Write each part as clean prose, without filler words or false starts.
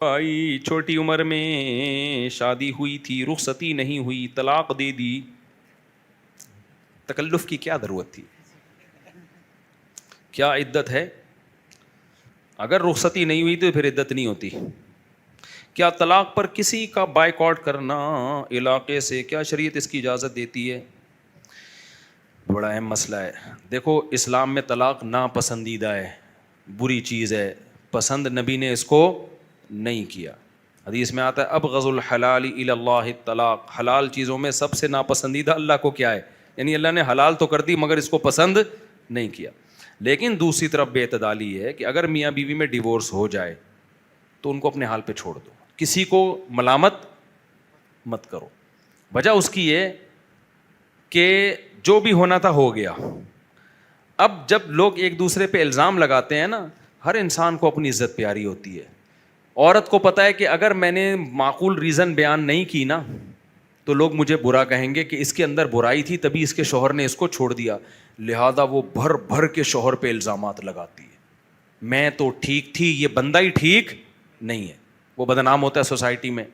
بھائی چھوٹی عمر میں شادی ہوئی تھی، رخصتی نہیں ہوئی، طلاق دے دی، تکلف کی کیا ضرورت تھی؟ کیا عدت ہے؟ اگر رخصتی نہیں ہوئی تو پھر عدت نہیں ہوتی۔ کیا طلاق پر کسی کا بائیکاٹ کرنا علاقے سے، کیا شریعت اس کی اجازت دیتی ہے؟ بڑا اہم مسئلہ ہے۔ دیکھو، اسلام میں طلاق ناپسندیدہ ہے، بری چیز ہے، پسند نبی نے اس کو نہیں کیا۔ حدیث میں آتا ہے ابغض الحلال الی اللہ الطلاق، حلال چیزوں میں سب سے ناپسندیدہ اللہ کو کیا ہے؟ یعنی اللہ نے حلال تو کر دی مگر اس کو پسند نہیں کیا۔ لیکن دوسری طرف بے اعتدالی ہے کہ اگر میاں بیوی میں ڈیورس ہو جائے تو ان کو اپنے حال پہ چھوڑ دو، کسی کو ملامت مت کرو۔ وجہ اس کی یہ کہ جو بھی ہونا تھا ہو گیا۔ اب جب لوگ ایک دوسرے پہ الزام لگاتے ہیں نا، ہر انسان کو اپنی عزت پیاری ہوتی ہے۔ عورت کو پتہ ہے کہ اگر میں نے معقول ریزن بیان نہیں کی نا تو لوگ مجھے برا کہیں گے کہ اس کے اندر برائی تھی تبھی اس کے شوہر نے اس کو چھوڑ دیا، لہذا وہ بھر بھر کے شوہر پہ الزامات لگاتی ہے۔ میں تو ٹھیک تھی، یہ بندہ ہی ٹھیک نہیں ہے۔ وہ بدنام ہوتا ہے سوسائٹی میں۔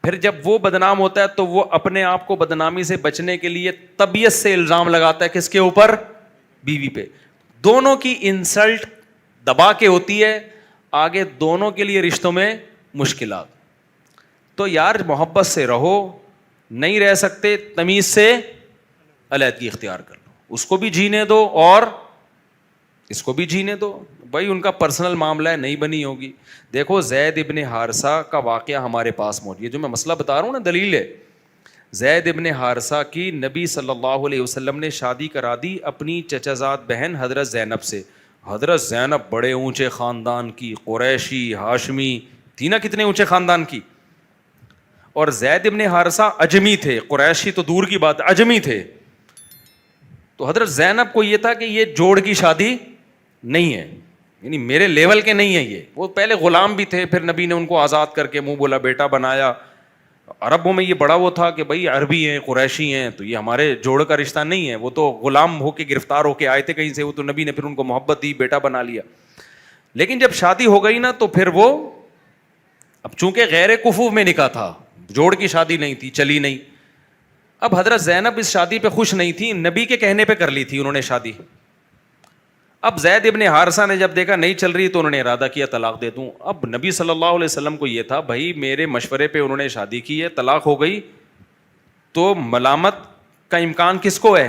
پھر جب وہ بدنام ہوتا ہے تو وہ اپنے آپ کو بدنامی سے بچنے کے لیے طبیعت سے الزام لگاتا ہے کس کے اوپر؟ بیوی پہ۔ دونوں کی انسلٹ دبا کے ہوتی ہے، آگے دونوں کے لیے رشتوں میں مشکلات۔ تو یار محبت سے رہو، نہیں رہ سکتے تمیز سے علیحدگی اختیار کر لو، اس کو بھی جینے دو اور اس کو بھی جینے دو۔ بھائی ان کا پرسنل معاملہ ہے، نہیں بنی ہوگی۔ دیکھو زید ابن حارثہ کا واقعہ ہمارے پاس موجود ہے، جو میں مسئلہ بتا رہا ہوں نا دلیل ہے۔ زید ابن حارثہ کی نبی صلی اللہ علیہ وسلم نے شادی کرا دی اپنی چچا زاد بہن حضرت زینب سے۔ حضرت زینب بڑے اونچے خاندان کی، قریشی ہاشمی تھی نا، کتنے اونچے خاندان کی۔ اور زید ابن حارثہ اجمی تھے، قریشی تو دور کی بات، اجمی تھے۔ تو حضرت زینب کو یہ تھا کہ یہ جوڑ کی شادی نہیں ہے، یعنی میرے لیول کے نہیں ہے یہ۔ وہ پہلے غلام بھی تھے، پھر نبی نے ان کو آزاد کر کے منہ بولا بیٹا بنایا۔ عربوں میں یہ بڑا وہ تھا کہ بھائی عربی ہیں، قریشی ہیں، تو یہ ہمارے جوڑ کا رشتہ نہیں ہے، وہ تو غلام ہو کے گرفتار ہو کے آئے تھے کہیں سے، وہ تو نبی نے پھر ان کو محبت دی، بیٹا بنا لیا۔ لیکن جب شادی ہو گئی نا تو پھر وہ اب چونکہ غیر کفو میں نکاح تھا، جوڑ کی شادی نہیں تھی، چلی نہیں۔ اب حضرت زینب اس شادی پہ خوش نہیں تھی، نبی کے کہنے پہ کر لی تھی انہوں نے شادی۔ اب زید ابن حارثہ نے جب دیکھا نہیں چل رہی تو انہوں نے ارادہ کیا طلاق دے دوں۔ اب نبی صلی اللہ علیہ وسلم کو یہ تھا بھائی میرے مشورے پہ انہوں نے شادی کی ہے، طلاق ہو گئی تو ملامت کا امکان کس کو ہے؟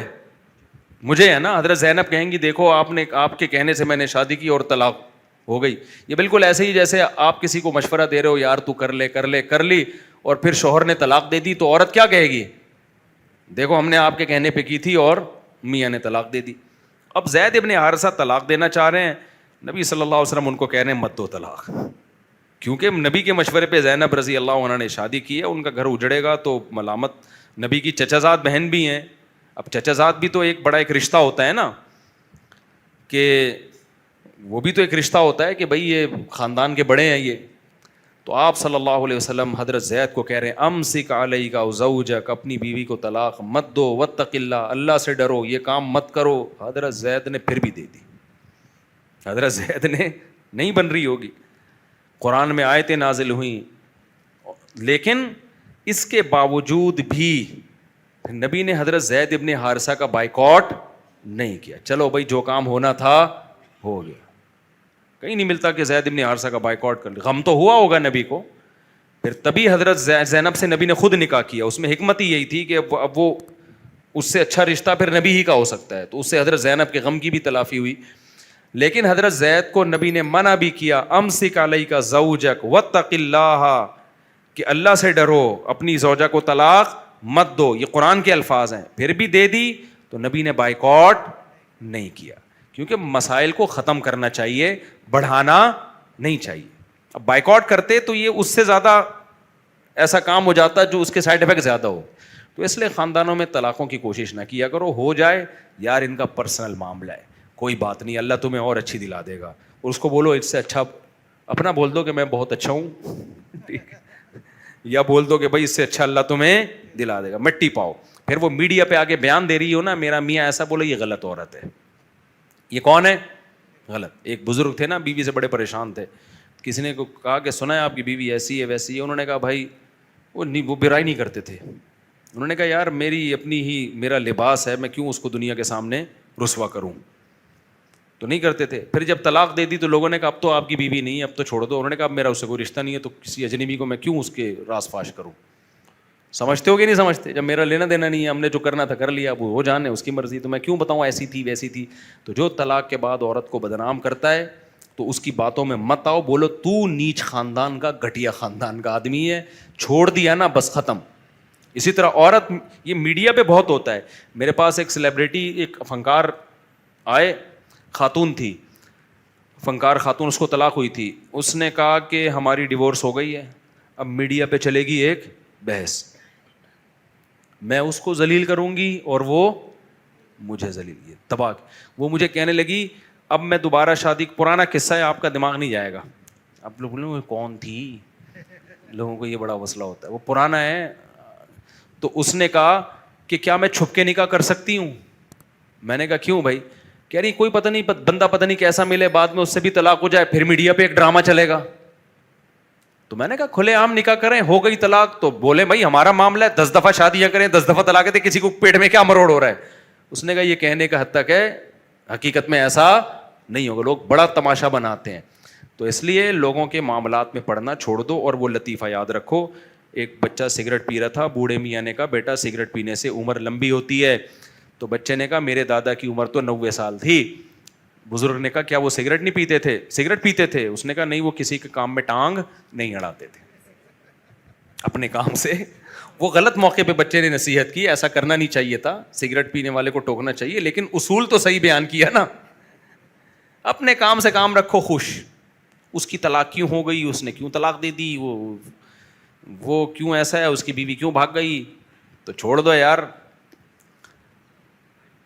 مجھے ہے نا۔ حضرت زینب کہیں گی دیکھو آپ کے کہنے سے میں نے شادی کی اور طلاق ہو گئی۔ یہ بالکل ایسے ہی جیسے آپ کسی کو مشورہ دے رہے ہو یار تو کر لی، اور پھر شوہر نے طلاق دے دی تو عورت کیا کہے گی؟ دیکھو ہم نے آپ کے کہنے پہ کی تھی اور میاں نے طلاق دے دی۔ اب زید ابن حارثہ طلاق دینا چاہ رہے ہیں، نبی صلی اللہ علیہ وسلم ان کو کہہ رہے ہیں مت دو طلاق، کیونکہ نبی کے مشورے پہ زینب رضی اللہ عنہ نے شادی کی ہے، ان کا گھر اجڑے گا تو ملامت۔ نبی کی چچا زاد بہن بھی ہیں، اب چچا زاد بھی تو ایک بڑا ایک رشتہ ہوتا ہے نا، کہ وہ بھی تو ایک رشتہ ہوتا ہے کہ بھائی یہ خاندان کے بڑے ہیں یہ۔ تو آپ صلی اللہ علیہ وسلم حضرت زید کو کہہ رہے ہیں امسک علیک زوجک، اپنی بیوی کو طلاق مت دو، واتق اللہ، اللہ سے ڈرو، یہ کام مت کرو۔ حضرت زید نے پھر بھی دے دی۔ حضرت زید نے نہیں بن رہی ہوگی، قرآن میں آیتیں نازل ہوئیں، لیکن اس کے باوجود بھی نبی نے حضرت زید ابن حارثہ کا بائیکاٹ نہیں کیا۔ چلو بھائی جو کام ہونا تھا ہو گیا، کہیں نہیں ملتا کہ زید ابن حارثہ کا بائیکاٹ کر لیا۔ غم تو ہوا ہوگا نبی کو، پھر تبھی حضرت زینب سے نبی نے خود نکاح کیا۔ اس میں حکمت ہی یہی تھی کہ اب وہ اس سے اچھا رشتہ پھر نبی ہی کا ہو سکتا ہے، تو اس سے حضرت زینب کے غم کی بھی تلافی ہوئی۔ لیکن حضرت زید کو نبی نے منع بھی کیا، امسک علیک زوجک واتق اللہ، کہ اللہ سے ڈرو، اپنی زوجہ کو طلاق مت دو، یہ قرآن کے الفاظ ہیں۔ پھر بھی دے دی تو نبی نے بائیکاٹ نہیں کیا، کیونکہ مسائل کو ختم کرنا چاہیے، بڑھانا نہیں چاہیے۔ اب بائیکاٹ کرتے تو یہ اس سے زیادہ ایسا کام ہو جاتا جو اس کے سائڈ افیکٹ زیادہ ہو۔ تو اس لیے خاندانوں میں طلاقوں کی کوشش نہ کیا کرو، ہو جائے یار ان کا پرسنل معاملہ ہے، کوئی بات نہیں، اللہ تمہیں اور اچھی دلا دے گا، اور اس کو بولو اس سے اچھا اپنا بول دو کہ میں بہت اچھا ہوں، یا بول دو کہ بھائی اس سے اچھا اللہ تمہیں دلا دے گا، مٹی پاؤ۔ پھر وہ میڈیا پہ آگے بیان دے رہی ہو نا میرا میاں ایسا بولے، یہ غلط عورت ہے۔ یہ کون ہے؟ غلط۔ ایک بزرگ تھے نا، بیوی سے بڑے پریشان تھے، کسی نے کہا کہ سنا ہے آپ کی بیوی ایسی ہے ویسی ہے, انہوں نے کہا بھائی وہ برائی نہیں کرتے تھے. انہوں نے کہا یار میری اپنی ہی میرا لباس ہے, میں کیوں اس کو دنیا کے سامنے رسوا کروں, تو نہیں کرتے تھے. پھر جب طلاق دے دی تو لوگوں نے کہا اب تو آپ کی بیوی نہیں ہے, اب تو چھوڑ دو. انہوں نے کہا اب میرا اس سے کوئی رشتہ نہیں ہے, تو کسی اجنبی کو میں کیوں اس کے راز فاش کروں. سمجھتے ہو کہ نہیں سمجھتے؟ جب میرا لینا دینا نہیں ہے, ہم نے جو کرنا تھا کر لیا, اب وہ جانے اس کی مرضی, تو میں کیوں بتاؤں ایسی تھی ویسی تھی. تو جو طلاق کے بعد عورت کو بدنام کرتا ہے تو اس کی باتوں میں مت آؤ, بولو تو نیچ خاندان کا گھٹیا خاندان کا آدمی ہے, چھوڑ دیا نا بس ختم. اسی طرح عورت, یہ میڈیا پہ بہت ہوتا ہے. میرے پاس ایک سیلیبریٹی ایک فنکار آئے, خاتون تھی, فنکار خاتون, اس کو طلاق ہوئی تھی. اس نے کہا کہ ہماری ڈیورس ہو گئی ہے, اب میڈیا پہ چلے گی ایک بحث, میں اس کو ذلیل کروں گی اور وہ مجھے ذلیل, تباہ. وہ مجھے کہنے لگی اب میں دوبارہ شادی, پرانا قصہ ہے آپ کا دماغ نہیں جائے گا. آپ لوگ بولیں وہ کون تھی, لوگوں کو یہ بڑا مسئلہ ہوتا ہے, وہ پرانا ہے. تو اس نے کہا کہ کیا میں چھپ کے نکاح کر سکتی ہوں. میں نے کہا کیوں بھائی؟ کہہ رہی کوئی پتہ نہیں بندہ پتہ نہیں کیسا ملے, بعد میں اس سے بھی طلاق ہو جائے, پھر میڈیا پہ ایک ڈرامہ چلے گا. تو میں نے کہا کھلے عام نکاح کریں, ہو گئی طلاق تو بولے بھائی ہمارا معاملہ ہے, 10 دفعہ شادیاں کریں, 10 دفعہ طلاق دیں, کسی کو پیٹ میں کیا مروڑ ہو رہا ہے. اس نے کہا یہ کہنے کا حد تک ہے, حقیقت میں ایسا نہیں ہوگا, لوگ بڑا تماشا بناتے ہیں. تو اس لیے لوگوں کے معاملات میں پڑھنا چھوڑ دو. اور وہ لطیفہ یاد رکھو, ایک بچہ سگریٹ پی رہا تھا, بوڑھے میاں نے کہا بیٹا سگریٹ پینے سے عمر لمبی ہوتی ہے. تو بچے نے کہا میرے دادا کی عمر تو 90 سال تھی. بزرگ نے کہا کیا وہ سگریٹ نہیں پیتے تھے؟ سگریٹ پیتے تھے. اس نے کہا نہیں, وہ کسی کے کام میں ٹانگ نہیں اڑاتے تھے اپنے کام سے. وہ غلط موقع پہ بچے نے نصیحت کی, ایسا کرنا نہیں چاہیے تھا, سگریٹ پینے والے کو ٹوکنا چاہیے, لیکن اصول تو صحیح بیان کیا نا. اپنے کام سے کام رکھو, خوش. اس کی طلاق کیوں ہو گئی, اس نے کیوں طلاق دے دی, وہ کیوں ایسا ہے, اس کی بیوی کیوں بھاگ گئی, تو چھوڑ دو یار.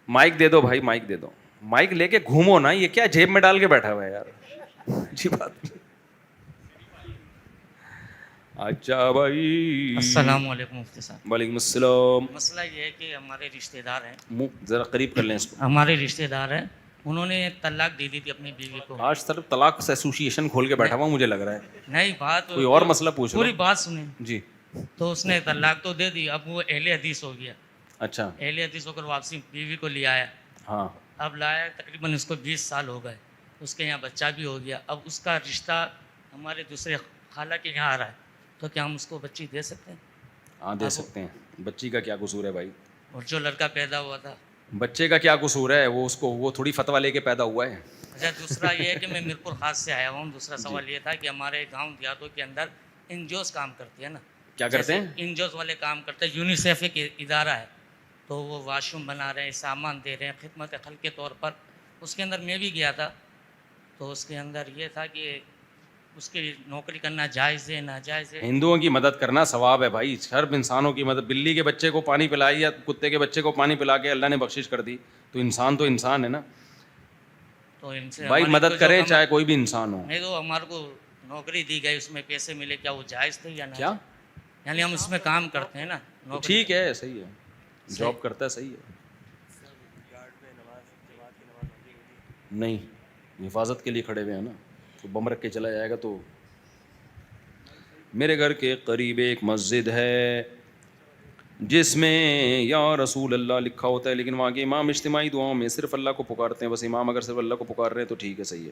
مائک دے دو بھائی, مائک دے دو, مائک لے کے گھومو نا, یہ کیا جیب میں ڈال کے بیٹھا ہوا ہے یار, اچھی بات. اچھا بھائی, السلام علیکم مفتی صاحب. وعلیکم السلام. مسئلہ یہ ہے کہ ہمارے رشتہ دار ہیں, منہ ذرا قریب کر لیں اس کو. ہمارے رشتہ دار ہیں, انہوں نے طلاق دے دی تھی اپنی بیوی کو. آج صرف طلاق ایسوسیشن کھول کے بیٹھا ہوا مجھے لگ رہا ہے. نہیں بات کوئی اور مسئلہ پوچھ پوری بات سنیں. جی. تو اس نے طلاق تو دے دی, اب وہ اہل حدیث ہو گیا. اچھا, اہل حدیث ہو کر واپسی بیوی کو لے آیا. ہاں, اب لایا, تقریباً اس کو 20 سال ہو گئے, اس کے یہاں بچہ بھی ہو گیا. اب اس کا رشتہ ہمارے دوسرے خالہ کے یہاں آ رہا ہے, تو کیا ہم اس کو بچی دے سکتے ہیں؟ ہاں دے سکتے ہیں. بچی کا کیا قصور ہے بھائی؟ اور جو لڑکا پیدا ہوا تھا, بچے کا کیا قصور ہے؟ وہ اس کو وہ تھوڑی فتویٰ لے کے پیدا ہوا ہے. اچھا, دوسرا یہ ہے کہ میں میرپور خاص سے آیا ہوں. دوسرا سوال یہ تھا کہ ہمارے گاؤں دیہاتوں کے اندر این جی اوز کام کرتے ہیں نا. کیا کرتے ہیں؟ این جی اوز والے کام کرتے ہیں. یونیسیف ایک ادارہ ہے, تو وہ واش روم بنا رہے ہیں, سامان دے رہے ہیں خدمت خلق کے طور پر. اس کے اندر میں بھی گیا تھا, تو اس کے اندر یہ تھا کہ اس کی نوکری کرنا جائز ہے ناجائز ہے؟ ہندوؤں کی مدد کرنا ثواب ہے بھائی, ہر انسانوں کی مدد. بلی کے بچے کو پانی پلائی یا کتے کے بچے کو پانی پلا کے اللہ نے بخشش کر دی, تو انسان ہے نا تو ان سے بھائی, مدد کریں چاہے کوئی بھی انسان ہو. نہیں, تو ہمارے کو نوکری دی گئی, اس میں پیسے ملے, کیا وہ جائز تھے یا کیا؟ یعنی ہم اس میں کام کرتے ہیں نا, ٹھیک ہے, صحیح ہے, جاب کرتا ہے, صحیح ہے. نہیں, حفاظت کے لیے کھڑے ہوئے ہیں نا, تو بم رکھ کے چلا جائے گا. تو میرے گھر کے قریب ایک مسجد ہے جس میں یا رسول اللہ لکھا ہوتا ہے, لیکن وہاں کے امام اجتماعی دعاؤں میں صرف اللہ کو پکارتے ہیں. بس امام اگر صرف اللہ کو پکار رہے ہیں تو ٹھیک ہے, صحیح ہے.